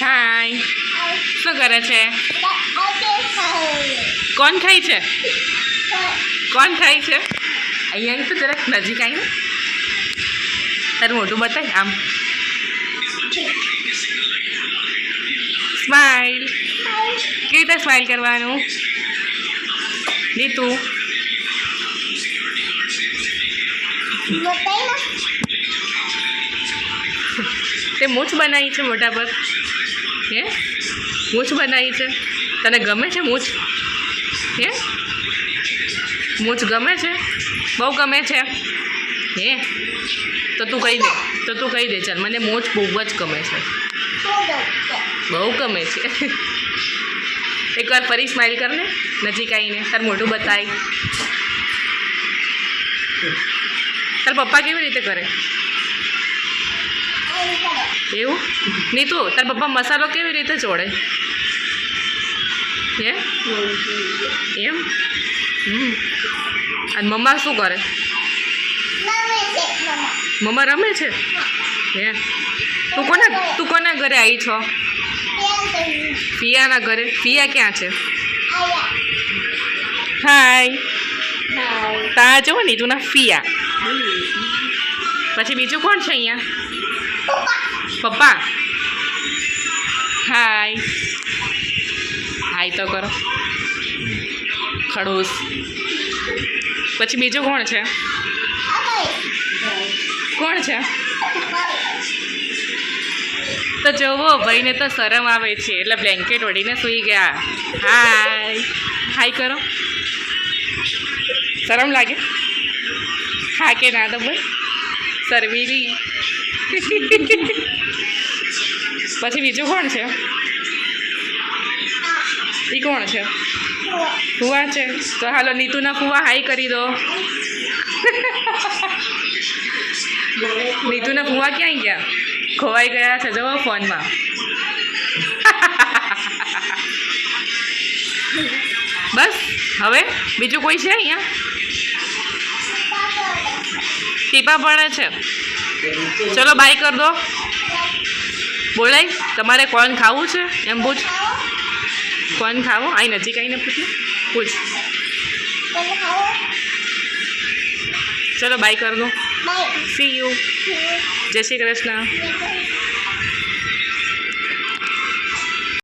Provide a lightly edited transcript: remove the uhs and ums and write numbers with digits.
હાય, શું કરે છે? કોણ ખાય છે? કોણ ખાય છે? અહીંયા તો જરાક નજીક આવીને તારું મોઢું બતાય આમ. સ્માઈલ. કેવી રીતે સ્માઈલ કરવાનું? નીતુ તે મૂછ બનાવી છે મોઢા પર? હે, મૂછ બનાવી છે? તને ગમે છે મૂછ? હે, મૂછ ગમે છે? બહુ ગમે છે? હે, તો તું કહી દે ચાલ, મને મૂછ બહુ જ ગમે છે, બહુ ગમે છે. એકવાર ફરી સ્માઈલ કર ને, નજીક આવીને તાર મોઢું બતાય. તાર પપ્પા કેવી રીતે કરે એવું? નીતુ, તાર પપ્પા મસાલો કેવી રીતે ચોળે? હે, એમ? અને મમ્મા શું કરે? મમ્મા રમે છે. હે, તું કોના ઘરે આવી છો? ફિયાના ઘરે. ફિયા ક્યાં છે? હાય, તા જુઓ નીતુના ફિયા. પછી બીજું કોણ છે અહીંયા? પપ્પા. હાય, હાય તો કરો. ખડૂસ. પછી બીજું કોણ છે? કોણ છે? તો જોવો, ભાઈને તો શરમ આવે છે એટલે બ્લેન્કેટ ઓઢીને સૂઈ ગયા. હાય, હાય કરો. શરમ લાગે? હા કે ના તો ભાઈ શરમીરી. પછી બીજું કોણ છે? એ કોણ છે? ફુવા છે. તો હાલો નીતુના ફુવા હાઈ કરી દો. નીતુના ફુવા ક્યાં ગયા? ખોવાઈ ગયા છે જવો ફોનમાં. બસ, હવે બીજું કોઈ છે અહીંયા? ટીપા પડે છે. ચલો બાય કર દો. બોલાય, તમારે કોણ ખાવું છે એમ પૂછ. કોણ ખાવું? અહીં નજીક આવીને પૂછ. ચલો બાય કર દો. C you. જય શ્રી કૃષ્ણ.